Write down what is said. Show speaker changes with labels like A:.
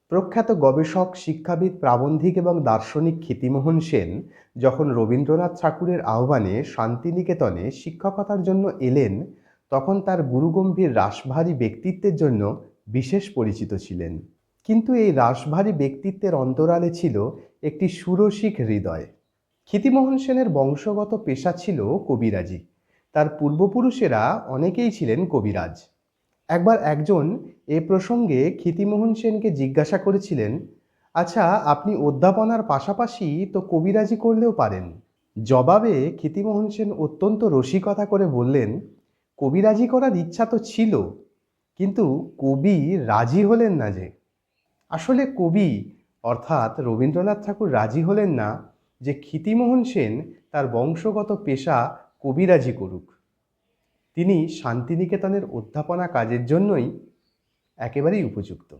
A: প্রখ্যাত গবেষক, শিক্ষাবিদ, প্রাবন্ধিক এবং দার্শনিক ক্ষিতিমোহন সেন যখন রবীন্দ্রনাথ ঠাকুরের আহ্বানে শান্তিনিকেতনে শিক্ষকতার জন্য এলেন, তখন তার গুরুগম্ভীর রাশভারী ব্যক্তিত্বের জন্য বিশেষ পরিচিত ছিলেন। কিন্তু এই রাশভারী ব্যক্তিত্বের অন্তরালে ছিল একটি সুরসিক হৃদয়। ক্ষিতিমোহন সেনের বংশগত পেশা ছিল কবিরাজি। তার পূর্বপুরুষেরা অনেকেই ছিলেন কবিরাজ। একবার একজন এ প্রসঙ্গে ক্ষিতিমোহন সেনকে জিজ্ঞাসা করেছিলেন, আচ্ছা, আপনি অধ্যাপনার পাশাপাশি তো কবিরাজি করলেও পারেন। জবাবে ক্ষিতিমোহন সেন অত্যন্ত রসিকতা করে বললেন, কবিরাজি করার ইচ্ছা তো ছিল, কিন্তু কবি রাজি হলেন না যে। আসলে কবি অর্থাৎ রবীন্দ্রনাথ ঠাকুর রাজি হলেন না যে ক্ষিতিমোহন সেন তার বংশগত পেশা কবিরাজি করুক। তিনি শান্তিনিকেতনের অধ্যাপনা কাজের জন্যই একেবারেই উপযুক্ত।